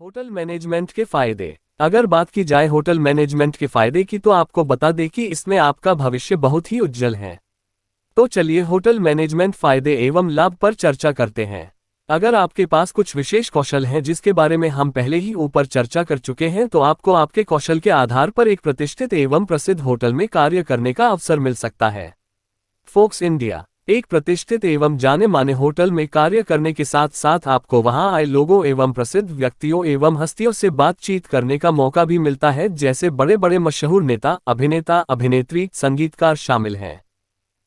Hotel management के फायदे। अगर बात की जाए होटल मैनेजमेंट के फायदे की तो आपको बता दें कि इसमें आपका भविष्य बहुत ही उज्जवल है। तो चलिए होटल मैनेजमेंट फायदे एवं लाभ पर चर्चा करते हैं। अगर आपके पास कुछ विशेष कौशल हैं जिसके बारे में हम पहले ही ऊपर चर्चा कर चुके हैं तो आपको आपके कौशल के आधार पर एक प्रतिष्ठित एवं प्रसिद्ध होटल में कार्य करने का अवसर मिल सकता है। फोक्स इंडिया एक प्रतिष्ठित एवं जाने माने होटल में कार्य करने के साथ साथ आपको वहां आए लोगों एवं प्रसिद्ध व्यक्तियों एवं हस्तियों से बातचीत करने का मौका भी मिलता है, जैसे बड़े बड़े मशहूर नेता, अभिनेता, अभिनेत्री, संगीतकार शामिल हैं।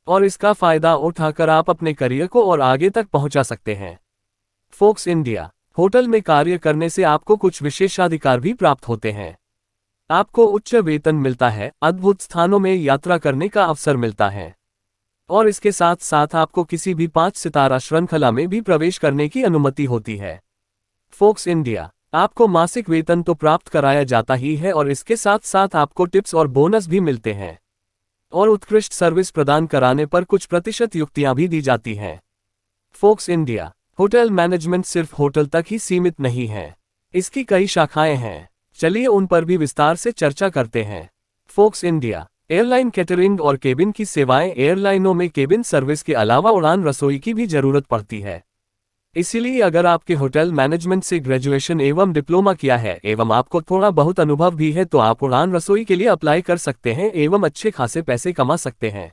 और इसका फायदा उठाकर आप अपने करियर को और आगे तक पहुंचा सकते हैं। फोक्स इंडिया होटल में कार्य करने से आपको कुछ विशेषाधिकार भी प्राप्त होते हैं। आपको उच्च वेतन मिलता है, अद्भुत स्थानों में यात्रा करने का अवसर मिलता है और इसके साथ साथ आपको किसी भी 5 सितारा श्रृंखला में भी प्रवेश करने की अनुमति होती है। फोक्स इंडिया आपको मासिक वेतन तो प्राप्त कराया जाता ही है और इसके साथ साथ आपको टिप्स और बोनस भी मिलते हैं और उत्कृष्ट सर्विस प्रदान कराने पर कुछ प्रतिशत युक्तियां भी दी जाती हैं। फोक्स इंडिया होटल मैनेजमेंट सिर्फ होटल तक ही सीमित नहीं है, इसकी कई शाखाएं हैं। चलिए उन पर भी विस्तार से चर्चा करते हैं। फोक्स इंडिया एयरलाइन कैटरिंग और केबिन की सेवाएं। एयरलाइनों में केबिन सर्विस के अलावा उड़ान रसोई की भी जरूरत पड़ती है। इसीलिए अगर आपके होटल मैनेजमेंट से ग्रेजुएशन एवं डिप्लोमा किया है एवं आपको थोड़ा बहुत अनुभव भी है तो आप उड़ान रसोई के लिए अप्लाई कर सकते हैं एवं अच्छे खासे पैसे कमा सकते हैं।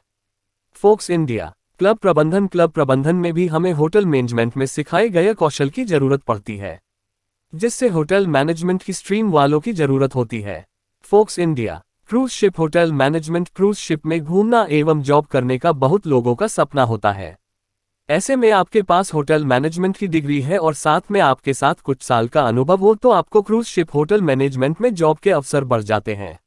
फोक्स इंडिया क्लब प्रबंधन। क्लब प्रबंधन में भी हमें होटल मैनेजमेंट में सिखाए गए कौशल की जरूरत पड़ती है, जिससे होटल मैनेजमेंट की स्ट्रीम वालों की जरूरत होती है। Fox India cruise ship hotel management. Cruise ship में घूमना एवं जॉब करने का बहुत लोगों का सपना होता है। ऐसे में आपके पास होटल मैनेजमेंट की डिग्री है और साथ में आपके साथ कुछ साल का अनुभव हो तो आपको क्रूज शिप होटल मैनेजमेंट में जॉब के अवसर बढ़ जाते हैं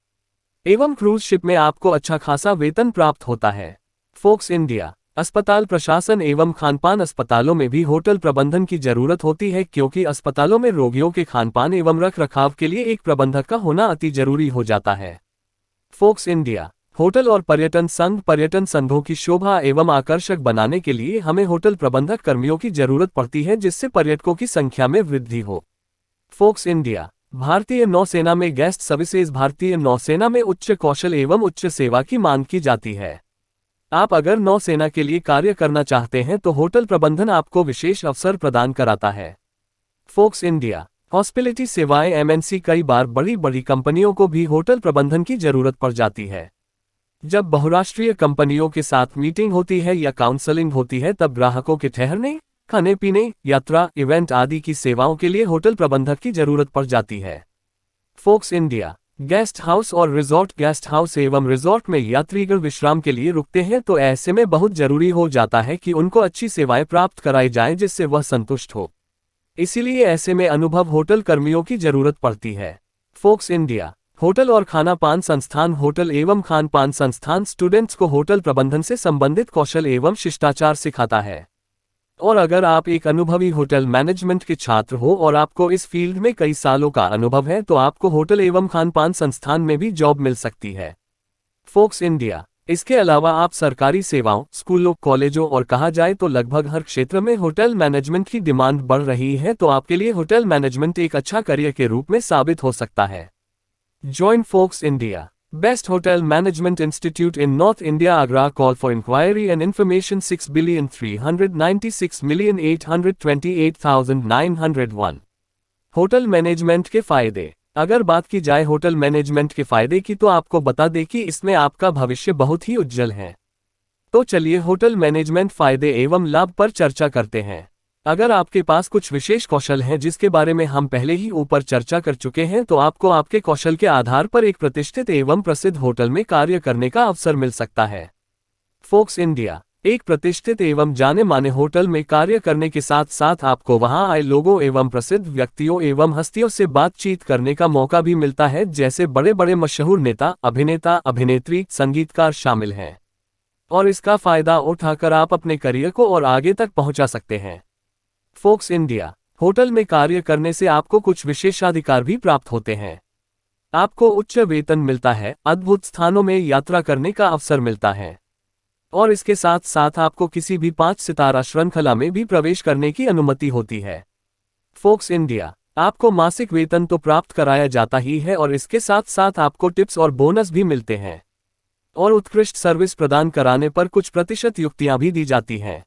एवं क्रूज शिप में आपको अच्छा खासा वेतन प्राप्त होता है। फोक्स इंडिया अस्पताल प्रशासन एवं खानपान। अस्पतालों में भी होटल प्रबंधन की जरूरत होती है क्योंकि अस्पतालों में रोगियों के खानपान एवं रख रखाव के लिए एक प्रबंधक का होना अति जरूरी हो जाता है। फोक्स इंडिया होटल और पर्यटन संघ। पर्यटन संघों की शोभा एवं आकर्षक बनाने के लिए हमें होटल प्रबंधक कर्मियों की जरूरत पड़ती है, जिससे पर्यटकों की संख्या में वृद्धि हो। फोक्स इंडिया भारतीय नौसेना में गेस्ट सर्विसेज। भारतीय नौसेना में उच्च कौशल एवं उच्च सेवा की मांग की जाती है। आप अगर नौसेना के लिए कार्य करना चाहते हैं तो होटल प्रबंधन आपको विशेष अवसर प्रदान कराता है। फोक्स इंडिया हॉस्पिटैलिटी सेवाएं। एमएनसी कई बार बड़ी बड़ी कंपनियों को भी होटल प्रबंधन की जरूरत पड़ जाती है। जब बहुराष्ट्रीय कंपनियों के साथ मीटिंग होती है या काउंसलिंग होती है तब ग्राहकों के ठहरने, खाने पीने, यात्रा, इवेंट आदि की सेवाओं के लिए होटल प्रबंधक की जरूरत पड़ जाती है। फोक्स इंडिया गेस्ट हाउस और रिजॉर्ट। गेस्ट हाउस एवं रिजॉर्ट में यात्रीगण विश्राम के लिए रुकते हैं तो ऐसे में बहुत जरूरी हो जाता है कि उनको अच्छी सेवाएं प्राप्त कराई जाएं जिससे वह संतुष्ट हो। इसीलिए ऐसे में अनुभव होटल कर्मियों की जरूरत पड़ती है। फोक्स इंडिया होटल और खाना पान संस्थान। होटल एवं खान पान संस्थान स्टूडेंट्स को होटल प्रबंधन से संबंधित कौशल एवं शिष्टाचार सिखाता है और अगर आप एक अनुभवी होटल मैनेजमेंट के छात्र हो और आपको इस फील्ड में कई सालों का अनुभव है तो आपको होटल एवं खान पान संस्थान में भी जॉब मिल सकती है। फोक्स इंडिया इसके अलावा आप सरकारी सेवाओं, स्कूलों, कॉलेजों और कहा जाए तो लगभग हर क्षेत्र में होटल मैनेजमेंट की डिमांड बढ़ रही है तो आपके लिए होटल मैनेजमेंट एक अच्छा करियर के रूप में साबित हो सकता है। Join Fox India best hotel management institute in North India Agra. Call for inquiry and information 6,396,828,901। Hotel management के फायदे। अगर बात की जाए होटल मैनेजमेंट के फायदे की तो आपको बता दें कि इसमें आपका भविष्य बहुत ही उज्जवल है। तो चलिए होटल मैनेजमेंट फायदे एवं लाभ पर चर्चा करते हैं। अगर आपके पास कुछ विशेष कौशल हैं जिसके बारे में हम पहले ही ऊपर चर्चा कर चुके हैं तो आपको आपके कौशल के आधार पर एक प्रतिष्ठित एवं प्रसिद्ध होटल में कार्य करने का अवसर मिल सकता है। फोक्स इंडिया एक प्रतिष्ठित एवं जाने माने होटल में कार्य करने के साथ साथ आपको वहां आए लोगों एवं प्रसिद्ध व्यक्तियों एवं हस्तियों से बातचीत करने का मौका भी मिलता है, जैसे बड़े बड़े मशहूर नेता, अभिनेता, अभिनेत्री, संगीतकार शामिल हैं और इसका फायदा उठाकर आप अपने करियर को और आगे तक पहुंचा सकते हैं। फोक्स इंडिया होटल में कार्य करने से आपको कुछ विशेषाधिकार भी प्राप्त होते हैं। आपको उच्च वेतन मिलता है, अद्भुत स्थानों में यात्रा करने का अवसर मिलता है और इसके साथ साथ आपको किसी भी 5 सितारा श्रृंखला में भी प्रवेश करने की अनुमति होती है। फोक्स इंडिया आपको मासिक वेतन तो प्राप्त कराया जाता ही है और इसके साथ साथ आपको टिप्स और बोनस भी मिलते हैं और उत्कृष्ट सर्विस प्रदान कराने पर कुछ प्रतिशत युक्तियां भी दी जाती हैं।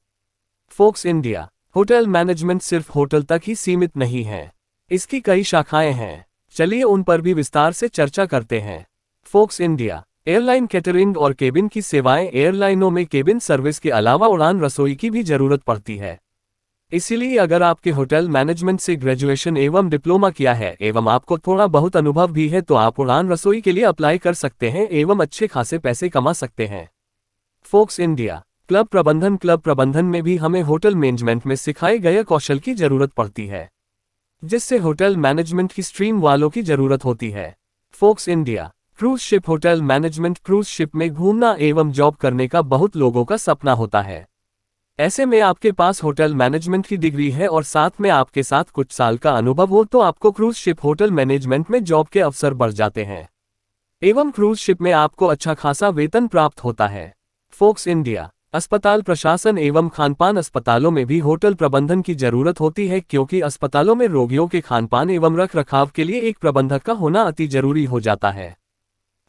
फोक्स इंडिया होटल मैनेजमेंट सिर्फ होटल तक ही सीमित नहीं है, इसकी कई शाखाएं हैं। चलिए उन पर भी विस्तार से चर्चा करते हैं। फोक्स इंडिया एयरलाइन कैटरिंग और केबिन की सेवाएं। एयरलाइनों में केबिन सर्विस के अलावा उड़ान रसोई की भी जरूरत पड़ती है। इसीलिए अगर आपके होटल मैनेजमेंट से ग्रेजुएशन एवं डिप्लोमा किया है एवं आपको थोड़ा बहुत अनुभव भी है तो आप उड़ान रसोई के लिए अप्लाई कर सकते हैं एवं अच्छे खासे पैसे कमा सकते हैं। फोक्स इंडिया क्लब प्रबंधन। क्लब प्रबंधन में भी हमें होटल मैनेजमेंट में सिखाए गए कौशल की जरूरत पड़ती है, जिससे होटल मैनेजमेंट की स्ट्रीम वालों की जरूरत होती है। Fox India cruise ship hotel management. Cruise ship में घूमना एवं जॉब करने का बहुत लोगों का सपना होता है। ऐसे में आपके पास होटल मैनेजमेंट की डिग्री है और साथ में आपके साथ कुछ साल का अनुभव हो तो आपको क्रूज शिप होटल मैनेजमेंट में जॉब के अवसर बढ़ जाते हैं एवं क्रूज शिप में आपको अच्छा खासा वेतन प्राप्त होता है। फोक्स इंडिया अस्पताल प्रशासन एवं खानपान। अस्पतालों में भी होटल प्रबंधन की जरूरत होती है क्योंकि अस्पतालों में रोगियों के खानपान एवं रखरखाव के लिए एक प्रबंधक का होना अति जरूरी हो जाता है।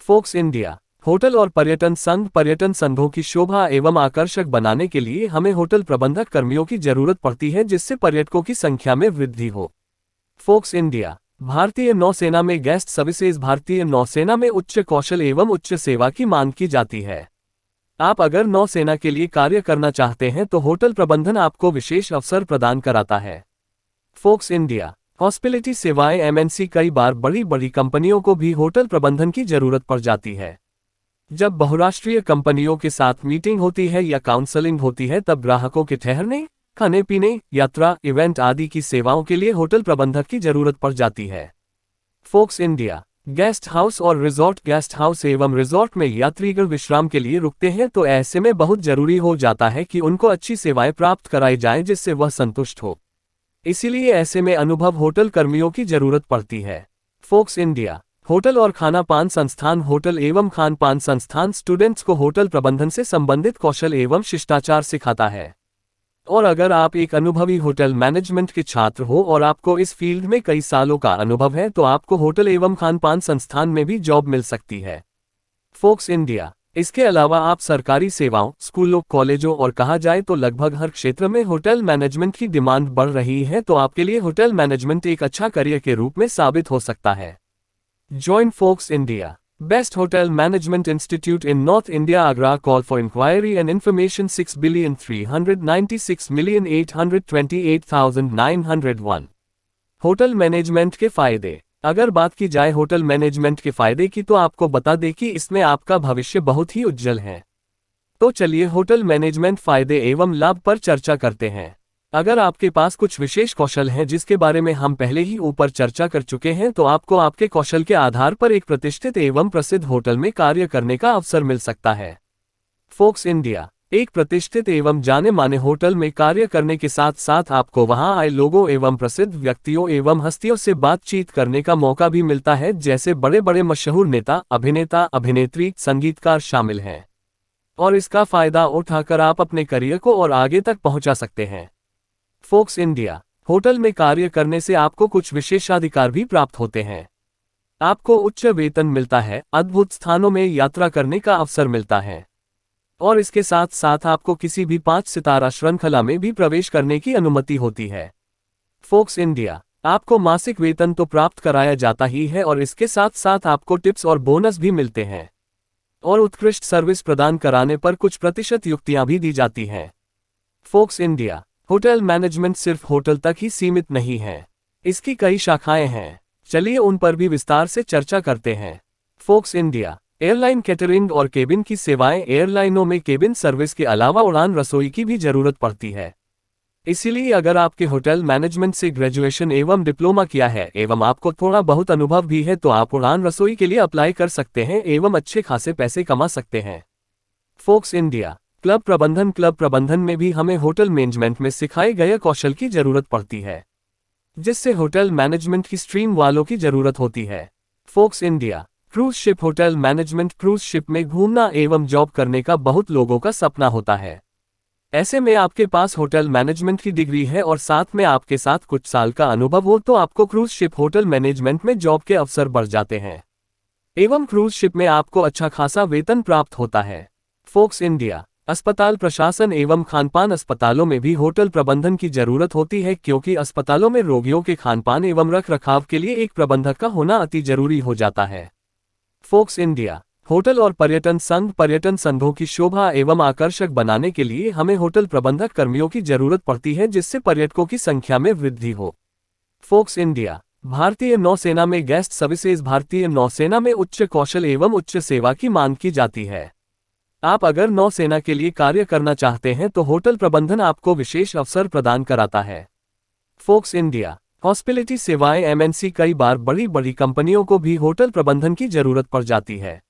फोक्स इंडिया होटल और पर्यटन संघ। पर्यटन संघों की शोभा एवं आकर्षक बनाने के लिए हमें होटल प्रबंधक कर्मियों की जरूरत पड़ती है जिससे पर्यटकों की संख्या में वृद्धि हो। फोक्स इंडिया भारतीय नौसेना में गेस्ट सर्विसेज। भारतीय नौसेना में उच्च कौशल एवं उच्च सेवा की मांग की जाती है। आप अगर नौसेना के लिए कार्य करना चाहते हैं तो होटल प्रबंधन आपको विशेष अवसर प्रदान कराता है। फोक्स इंडिया हॉस्पिटैलिटी सेवाएं। एमएनसी कई बार बड़ी बड़ी कंपनियों को भी होटल प्रबंधन की जरूरत पड़ जाती है। जब बहुराष्ट्रीय कंपनियों के साथ मीटिंग होती है या काउंसलिंग होती है तब ग्राहकों के ठहरने, खाने पीने, यात्रा, इवेंट आदि की सेवाओं के लिए होटल प्रबंधक की जरूरत पड़ जाती है। फोक्स इंडिया गेस्ट हाउस और रिजॉर्ट। गेस्ट हाउस एवं रिजॉर्ट में यात्रीगण विश्राम के लिए रुकते हैं तो ऐसे में बहुत जरूरी हो जाता है कि उनको अच्छी सेवाएं प्राप्त कराई जाएं जिससे वह संतुष्ट हो। इसीलिए ऐसे में अनुभव होटल कर्मियों की जरूरत पड़ती है। फोक्स इंडिया होटल और खाना पान संस्थान। होटल एवं खान पान संस्थान स्टूडेंट्स को होटल प्रबंधन से संबंधित कौशल एवं शिष्टाचार सिखाता है और अगर आप एक अनुभवी होटल मैनेजमेंट के छात्र हो और आपको इस फील्ड में कई सालों का अनुभव है तो आपको होटल एवं खान पान संस्थान में भी जॉब मिल सकती है। फोक्स इंडिया इसके अलावा आप सरकारी सेवाओं, स्कूलों, कॉलेजों और कहा जाए तो लगभग हर क्षेत्र में होटल मैनेजमेंट की डिमांड बढ़ रही है तो आपके लिए होटल मैनेजमेंट एक अच्छा करियर के रूप में साबित हो सकता है। Join Fox India Best Hotel Management Institute in North India. Agra. Call for inquiry and information 6,396,828,901। Hotel management के फायदे। अगर बात की जाए होटल मैनेजमेंट के फायदे की तो आपको बता दें कि इसमें आपका भविष्य बहुत ही उज्जवल है। तो चलिए होटल मैनेजमेंट फायदे एवं लाभ पर चर्चा करते हैं। अगर आपके पास कुछ विशेष कौशल हैं जिसके बारे में हम पहले ही ऊपर चर्चा कर चुके हैं तो आपको आपके कौशल के आधार पर एक प्रतिष्ठित एवं प्रसिद्ध होटल में कार्य करने का अवसर मिल सकता है। फोक्स इंडिया एक प्रतिष्ठित एवं जाने माने होटल में कार्य करने के साथ साथ आपको वहां आए लोगों एवं प्रसिद्ध व्यक्तियों एवं हस्तियों से बातचीत करने का मौका भी मिलता है जैसे बड़े बड़े मशहूर नेता, अभिनेता, अभिनेत्री, संगीतकार शामिल हैं और इसका फायदा उठाकर आप अपने करियर को और आगे तक पहुंचा सकते हैं। फोक्स इंडिया होटल में कार्य करने से आपको कुछ विशेषाधिकार भी प्राप्त होते हैं। आपको उच्च वेतन मिलता है, अद्भुत स्थानों में यात्रा करने का अवसर मिलता है और इसके साथ साथ आपको किसी भी 5 सितारा श्रृंखला में भी प्रवेश करने की अनुमति होती है। फोक्स इंडिया आपको मासिक वेतन तो प्राप्त कराया जाता ही है और इसके साथ साथ आपको टिप्स और बोनस भी मिलते हैं और उत्कृष्ट सर्विस प्रदान कराने पर कुछ प्रतिशत युक्तियां भी दी जाती हैं। फोक्स इंडिया होटल मैनेजमेंट सिर्फ होटल तक ही सीमित नहीं है, इसकी कई शाखाएं हैं। चलिए उन पर भी विस्तार से चर्चा करते हैं। फोक्स इंडिया एयरलाइन कैटरिंग और केबिन की सेवाएं। एयरलाइनों में केबिन सर्विस के अलावा उड़ान रसोई की भी जरूरत पड़ती है। इसीलिए अगर आपके होटल मैनेजमेंट से ग्रेजुएशन एवं डिप्लोमा किया है एवं आपको थोड़ा बहुत अनुभव भी है तो आप उड़ान रसोई के लिए अप्लाई कर सकते हैं एवं अच्छे खासे पैसे कमा सकते हैं। फोक्स इंडिया क्लब प्रबंधन। क्लब प्रबंधन में भी हमें होटल मैनेजमेंट में सिखाए गए कौशल की जरूरत पड़ती है, जिससे होटल मैनेजमेंट की स्ट्रीम वालों की जरूरत होती है। Fox India cruise ship hotel management. Cruise ship में घूमना एवं जॉब करने का बहुत लोगों का सपना होता है। ऐसे में आपके पास होटल मैनेजमेंट की डिग्री है और साथ में आपके साथ कुछ साल का अनुभव हो तो आपको क्रूज शिप होटल मैनेजमेंट में जॉब के अवसर बढ़ जाते हैं एवं क्रूज शिप में आपको अच्छा खासा वेतन प्राप्त होता है। फोक्स इंडिया अस्पताल प्रशासन एवं खानपान अस्पतालों में भी होटल प्रबंधन की जरूरत होती है क्योंकि अस्पतालों में रोगियों के खानपान एवं रख रखाव के लिए एक प्रबंधक का होना अति जरूरी हो जाता है। फोक्स इंडिया होटल और पर्यटन संघ पर्यटन संघों की शोभा एवं आकर्षक बनाने के लिए हमें होटल प्रबंधक कर्मियों की जरूरत पड़ती है जिससे पर्यटकों की संख्या में वृद्धि हो। फोक्स इंडिया भारतीय नौसेना में गेस्ट सर्विसेज भारतीय नौसेना में उच्च कौशल एवं उच्च सेवा की मांग की जाती है। आप अगर नौसेना के लिए कार्य करना चाहते हैं तो होटल प्रबंधन आपको विशेष अवसर प्रदान कराता है। फोक्स इंडिया हॉस्पिटैलिटी सेवाएं एमएनसी कई बार बड़ी बड़ी कंपनियों को भी होटल प्रबंधन की जरूरत पड़ जाती है।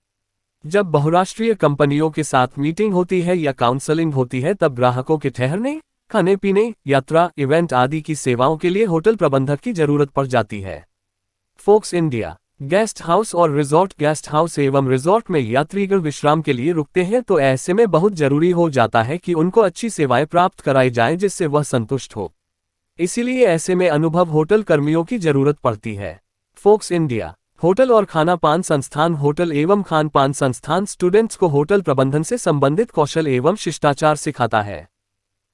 जब बहुराष्ट्रीय कंपनियों के साथ मीटिंग होती है या काउंसलिंग होती है तब ग्राहकों के ठहरने, खाने पीने, यात्रा, इवेंट आदि की सेवाओं के लिए होटल प्रबंधक की जरूरत पड़ जाती है। फोक्स इंडिया गेस्ट हाउस और रिजॉर्ट गेस्ट हाउस एवं रिजॉर्ट में यात्रीगण विश्राम के लिए रुकते हैं तो ऐसे में बहुत जरूरी हो जाता है कि उनको अच्छी सेवाएं प्राप्त कराई जाएं जिससे वह संतुष्ट हो। इसीलिए ऐसे में अनुभव होटल कर्मियों की जरूरत पड़ती है। फोक्स इंडिया होटल और खाना पान संस्थान होटल एवं खान पान संस्थान स्टूडेंट्स को होटल प्रबंधन से संबंधित कौशल एवं शिष्टाचार सिखाता है।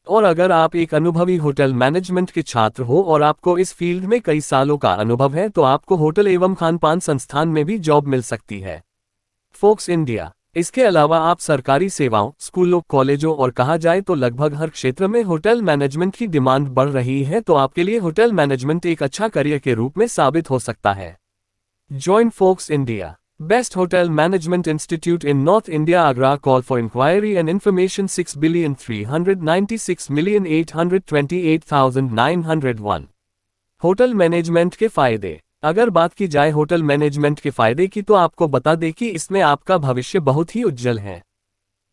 और अगर आप एक अनुभवी होटल मैनेजमेंट के छात्र हो और आपको इस फील्ड में कई सालों का अनुभव है तो आपको होटल एवं खान पान संस्थान में भी जॉब मिल सकती है। फोक्स इंडिया इसके अलावा आप सरकारी सेवाओं, स्कूलों, कॉलेजों और कहा जाए तो लगभग हर क्षेत्र में होटल मैनेजमेंट की डिमांड बढ़ रही है तो आपके लिए होटल मैनेजमेंट एक अच्छा करियर के रूप में साबित हो सकता है। Join Fox India, Best Hotel Management Institute in North India Agra. Call for inquiry and information 6,396,828,901। Hotel management के फायदे। अगर बात की जाए होटल मैनेजमेंट के फायदे की तो आपको बता दें कि इसमें आपका भविष्य बहुत ही उज्जवल है।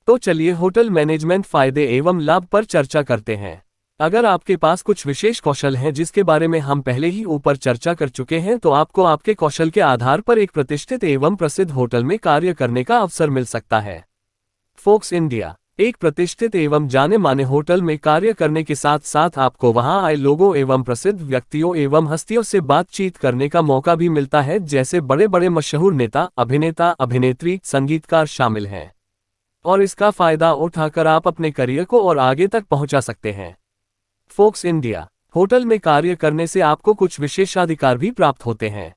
तो चलिए होटल मैनेजमेंट फायदे एवं लाभ पर चर्चा करते हैं। अगर आपके पास कुछ विशेष कौशल हैं जिसके बारे में हम पहले ही ऊपर चर्चा कर चुके हैं तो आपको आपके कौशल के आधार पर एक प्रतिष्ठित एवं प्रसिद्ध होटल में कार्य करने का अवसर मिल सकता है। फोक्स इंडिया एक प्रतिष्ठित एवं जाने माने होटल में कार्य करने के साथ साथ आपको वहां आए लोगों एवं प्रसिद्ध व्यक्तियों एवं हस्तियों से बातचीत करने का मौका भी मिलता है जैसे बड़े बड़े मशहूर नेता, अभिनेता, अभिनेत्री, संगीतकार शामिल हैं। और इसका फायदा उठाकर आप अपने करियर को और आगे तक पहुंचा सकते हैं। फोक्स इंडिया होटल में कार्य करने से आपको कुछ विशेषाधिकार भी प्राप्त होते हैं।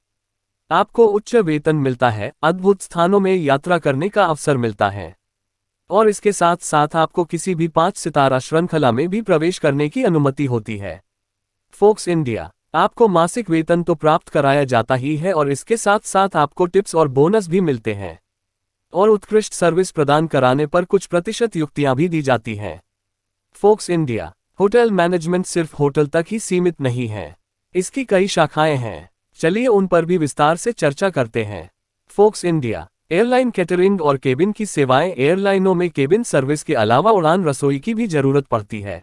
आपको उच्च वेतन मिलता है, अद्भुत स्थानों में यात्रा करने का अवसर मिलता है और इसके साथ साथ आपको किसी भी 5 सितारा श्रृंखला में भी प्रवेश करने की अनुमति होती है। फोक्स इंडिया आपको मासिक वेतन तो प्राप्त कराया जाता ही है और इसके साथ साथ आपको टिप्स और बोनस भी मिलते हैं और उत्कृष्ट सर्विस प्रदान कराने पर कुछ प्रतिशत युक्तियां भी दी जाती हैं। फोक्स इंडिया होटल मैनेजमेंट सिर्फ होटल तक ही सीमित नहीं है, इसकी कई शाखाएं हैं। चलिए उन पर भी विस्तार से चर्चा करते हैं। फोक्स इंडिया एयरलाइन कैटरिंग और केबिन की सेवाएं एयरलाइनों में केबिन सर्विस के अलावा उड़ान रसोई की भी जरूरत पड़ती है।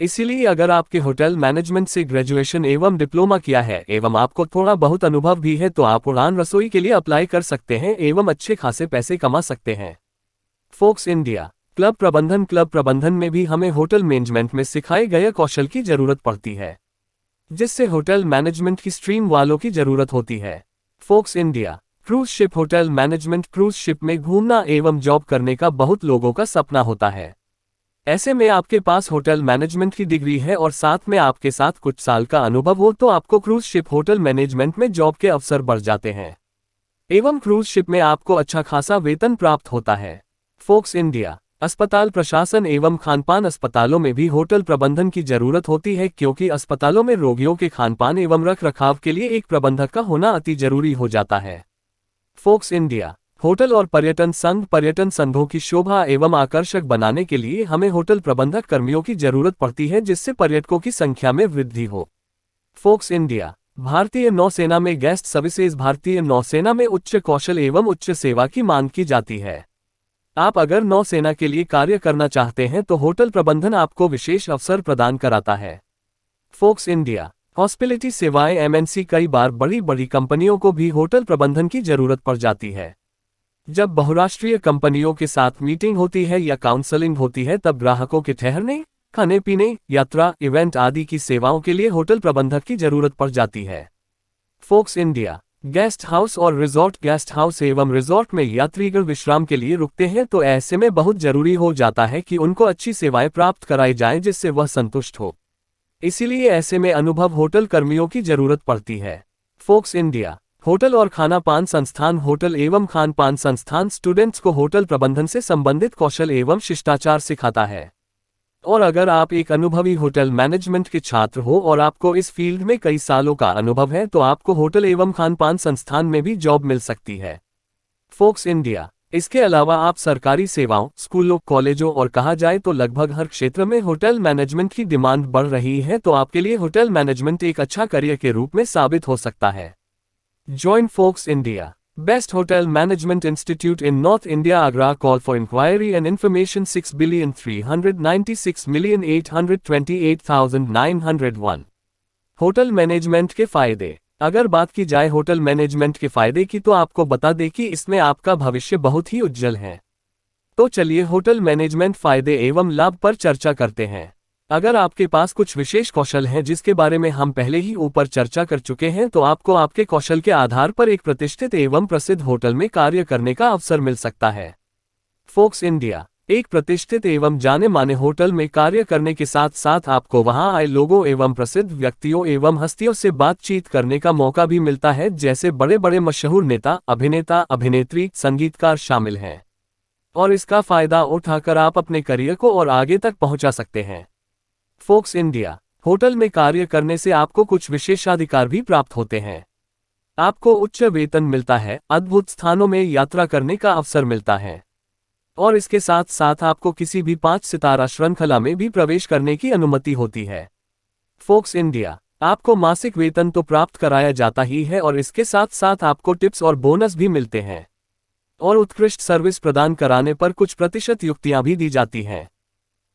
इसीलिए अगर आपके होटल मैनेजमेंट से ग्रेजुएशन एवं डिप्लोमा किया है एवं आपको थोड़ा बहुत अनुभव भी है तो आप उड़ान रसोई के लिए अप्लाई कर सकते हैं एवं अच्छे खासे पैसे कमा सकते हैं। फोक्स इंडिया क्लब प्रबंधन में भी हमें होटल मैनेजमेंट में सिखाए गए कौशल की जरूरत पड़ती है जिससे होटल मैनेजमेंट की स्ट्रीम वालों की जरूरत होती है। Fox India cruise ship hotel management cruise ship में घूमना एवं जॉब करने का बहुत लोगों का सपना होता है। ऐसे में आपके पास होटल मैनेजमेंट की डिग्री है और साथ में आपके साथ कुछ साल का अनुभव हो तो आपको क्रूज शिप होटल मैनेजमेंट में जॉब के अवसर बढ़ जाते हैं एवं क्रूज शिप में आपको अच्छा खासा वेतन प्राप्त होता है। फोक्स इंडिया अस्पताल प्रशासन एवं खानपान अस्पतालों में भी होटल प्रबंधन की जरूरत होती है क्योंकि अस्पतालों में रोगियों के खानपान एवं रख रखाव के लिए एक प्रबंधक का होना अति जरूरी हो जाता है। फोक्स इंडिया होटल और पर्यटन संघ पर्यटन संघों की शोभा एवं आकर्षक बनाने के लिए हमें होटल प्रबंधक कर्मियों की जरूरत पड़ती है जिससे पर्यटकों की संख्या में वृद्धि हो। फोक्स इंडिया भारतीय नौसेना में गेस्ट सर्विसेज भारतीय नौसेना में उच्च कौशल एवं उच्च सेवा की मांग की जाती है। आप अगर नौसेना के लिए कार्य करना चाहते हैं तो होटल प्रबंधन आपको विशेष अवसर प्रदान कराता है। फोक्स इंडिया हॉस्पिटैलिटी सेवाएं एमएनसी कई बार बड़ी बड़ी कंपनियों को भी होटल प्रबंधन की जरूरत पड़ जाती है। जब बहुराष्ट्रीय कंपनियों के साथ मीटिंग होती है या काउंसलिंग होती है तब ग्राहकों के ठहरने, खाने पीने, यात्रा, इवेंट आदि की सेवाओं के लिए होटल प्रबंधक की जरूरत पड़ जाती है। फोक्स इंडिया गेस्ट हाउस और रिजॉर्ट गेस्ट हाउस एवं रिजॉर्ट में यात्रीगण विश्राम के लिए रुकते हैं, तो ऐसे में बहुत जरूरी हो जाता है कि उनको अच्छी सेवाएं प्राप्त कराई जाएं जिससे वह संतुष्ट हो। इसीलिए ऐसे में अनुभव होटल कर्मियों की जरूरत पड़ती है। फोक्स इंडिया होटल और खाना पान संस्थान होटल एवं खान पान संस्थान स्टूडेंट्स को होटल प्रबंधन से संबंधित कौशल एवं शिष्टाचार सिखाता है। और अगर आप एक अनुभवी होटल मैनेजमेंट के छात्र हो और आपको इस फील्ड में कई सालों का अनुभव है तो आपको होटल एवं खान पान संस्थान में भी जॉब मिल सकती है। फोक्स इंडिया इसके अलावा आप सरकारी सेवाओं, स्कूलों, कॉलेजों और कहा जाए तो लगभग हर क्षेत्र में होटल मैनेजमेंट की डिमांड बढ़ रही है, तो आपके लिए होटल मैनेजमेंट एक अच्छा करियर के रूप में साबित हो सकता है। Join Fox India Best Hotel Management Institute in North India Agra. Call for inquiry and information 6,396,828,901। Hotel management के फायदे। अगर बात की जाए होटल मैनेजमेंट के फायदे की तो आपको बता दें कि इसमें आपका भविष्य बहुत ही उज्जवल है। तो चलिए होटल मैनेजमेंट फायदे एवं लाभ पर चर्चा करते हैं। अगर आपके पास कुछ विशेष कौशल हैं जिसके बारे में हम पहले ही ऊपर चर्चा कर चुके हैं, तो आपको आपके कौशल के आधार पर एक प्रतिष्ठित एवं प्रसिद्ध होटल में कार्य करने का अवसर मिल सकता है। फोक्स इंडिया एक प्रतिष्ठित एवं जाने माने होटल में कार्य करने के साथ साथ आपको वहां आए लोगों एवं प्रसिद्ध व्यक्तियों एवं हस्तियों से बातचीत करने का मौका भी मिलता है, जैसे बड़े बड़े मशहूर नेता, अभिनेता, अभिनेत्री, संगीतकार शामिल हैं। और इसका फायदा उठाकर आप अपने करियर को और आगे तक पहुंचा सकते हैं। फोक्स इंडिया होटल में कार्य करने से आपको कुछ विशेषाधिकार भी प्राप्त होते हैं। आपको उच्च वेतन मिलता है, अद्भुत स्थानों में यात्रा करने का अवसर मिलता है और इसके साथ साथ आपको किसी भी 5 सितारा श्रृंखला में भी प्रवेश करने की अनुमति होती है। फोक्स इंडिया आपको मासिक वेतन तो प्राप्त कराया जाता ही है और इसके साथ साथ आपको टिप्स और बोनस भी मिलते हैं और उत्कृष्ट सर्विस प्रदान कराने पर कुछ प्रतिशत युक्तियां भी दी जाती हैं।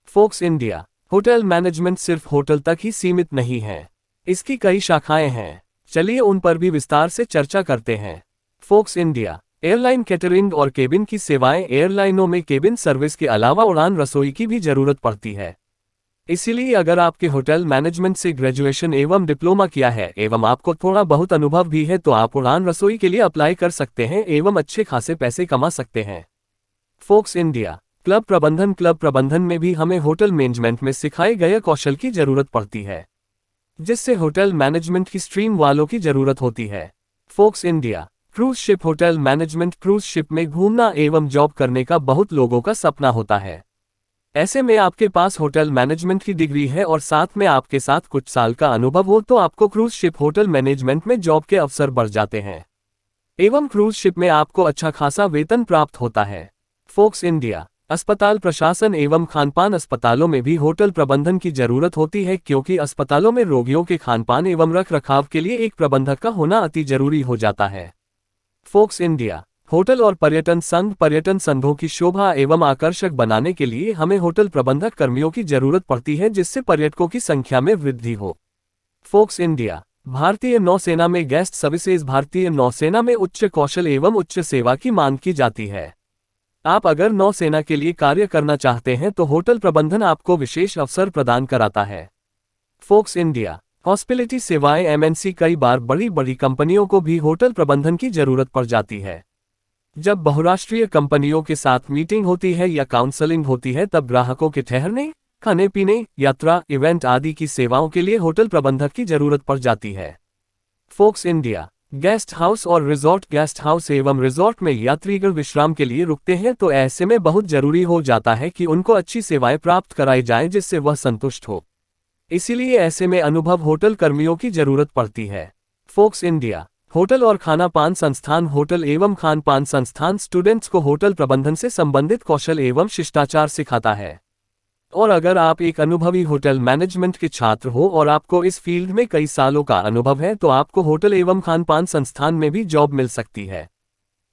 फोक्स इंडिया होटल मैनेजमेंट सिर्फ होटल तक ही सीमित नहीं है, इसकी कई शाखाएं हैं। चलिए उन पर भी विस्तार से चर्चा करते हैं। फोक्स इंडिया एयरलाइन कैटरिंग और केबिन की सेवाएं। एयरलाइनों में केबिन सर्विस के अलावा उड़ान रसोई की भी जरूरत पड़ती है। इसीलिए अगर आपके होटल मैनेजमेंट से ग्रेजुएशन एवं डिप्लोमा किया है एवं आपको थोड़ा बहुत अनुभव भी है तो आप उड़ान रसोई के लिए अप्लाई कर सकते हैं एवं अच्छे खासे पैसे कमा सकते हैं। फोक्स इंडिया क्लब प्रबंधन में भी हमें होटल मैनेजमेंट में सिखाए गए कौशल की जरूरत पड़ती है, जिससे होटल मैनेजमेंट की स्ट्रीम वालों की जरूरत होती है। Fox India cruise ship hotel management cruise ship में घूमना एवं जॉब करने का बहुत लोगों का सपना होता है। ऐसे में आपके पास होटल मैनेजमेंट की डिग्री है और साथ में आपके साथ कुछ साल का अनुभव हो तो आपको क्रूज शिप होटल मैनेजमेंट में जॉब के अवसर बढ़ जाते हैं एवं क्रूज शिप में आपको अच्छा खासा वेतन प्राप्त होता है। फोक्स इंडिया अस्पताल प्रशासन एवं खानपान। अस्पतालों में भी होटल प्रबंधन की जरूरत होती है, क्योंकि अस्पतालों में रोगियों के खानपान एवं रखरखाव के लिए एक प्रबंधक का होना अति जरूरी हो जाता है। फोक्स इंडिया होटल और पर्यटन संघ। पर्यटन संघों की शोभा एवं आकर्षक बनाने के लिए हमें होटल प्रबंधक कर्मियों की जरूरत पड़ती है, जिससे पर्यटकों की संख्या में वृद्धि हो। फोक्स इंडिया भारतीय नौसेना में गेस्ट सर्विसेज। भारतीय नौसेना में उच्च कौशल एवं उच्च सेवा की मांग की जाती है। आप अगर नौसेना के लिए कार्य करना चाहते हैं तो होटल प्रबंधन आपको विशेष अवसर प्रदान कराता है। फोक्स इंडिया हॉस्पिटैलिटी सेवाएं। एमएनसी कई बार बड़ी बड़ी कंपनियों को भी होटल प्रबंधन की जरूरत पड़ जाती है। जब बहुराष्ट्रीय कंपनियों के साथ मीटिंग होती है या काउंसलिंग होती है तब ग्राहकों के ठहरने, खाने पीने, यात्रा, इवेंट आदि की सेवाओं के लिए होटल प्रबंधक की जरूरत पड़ जाती है। फोक्स इंडिया गेस्ट हाउस और रिजॉर्ट। गेस्ट हाउस एवं रिजॉर्ट में यात्रीगण विश्राम के लिए रुकते हैं, तो ऐसे में बहुत जरूरी हो जाता है कि उनको अच्छी सेवाएं प्राप्त कराई जाएं जिससे वह संतुष्ट हो। इसीलिए ऐसे में अनुभव होटल कर्मियों की जरूरत पड़ती है। फोक्स इंडिया होटल और खाना पान संस्थान होटल एवं खान पान संस्थान स्टूडेंट्स को होटल प्रबंधन से संबंधित कौशल एवं शिष्टाचार सिखाता है। और अगर आप एक अनुभवी होटल मैनेजमेंट के छात्र हो और आपको इस फील्ड में कई सालों का अनुभव है तो आपको होटल एवं खान पान संस्थान में भी जॉब मिल सकती है।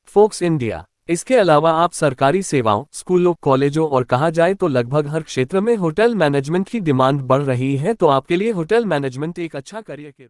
फोक्स इंडिया इसके अलावा आप सरकारी सेवाओं, स्कूलों, कॉलेजों और कहा जाए तो लगभग हर क्षेत्र में होटल मैनेजमेंट की डिमांड बढ़ रही है, तो आपके लिए होटल मैनेजमेंट एक अच्छा करियर के